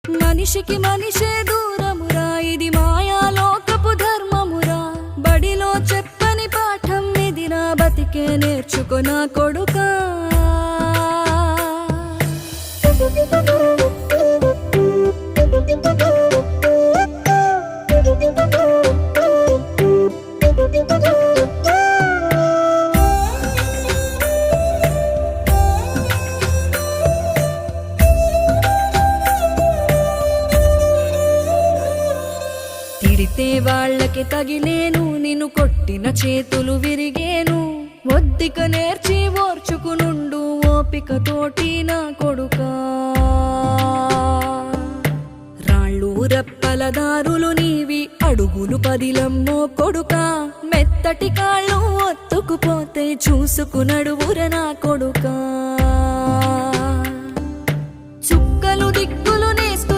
మనిషికి మనిషే దూరమురా, ఇది మాయాలోకపు ధర్మమురా. బడిలో చెప్పని పాఠం ఇదిరా, బతికే నేర్చుకున్న కొడుకా. తిడితే వాళ్ళకి తగిలేను, నిన్ను కొట్టిన చేతులు విరిగేను. ఒద్దిక నేర్చి ఓర్చుకునుండు ఓపికతోటి నా కొడుకా. రాళ్ళు రప్పల దారులు నీవి, అడుగులు పదిలమ్మో కొడుకా. మెత్తటి కాళ్ళు ఒత్తుకుపోతే చూసుకునడువుర నా కొడుకా. చుక్కలు దిక్కు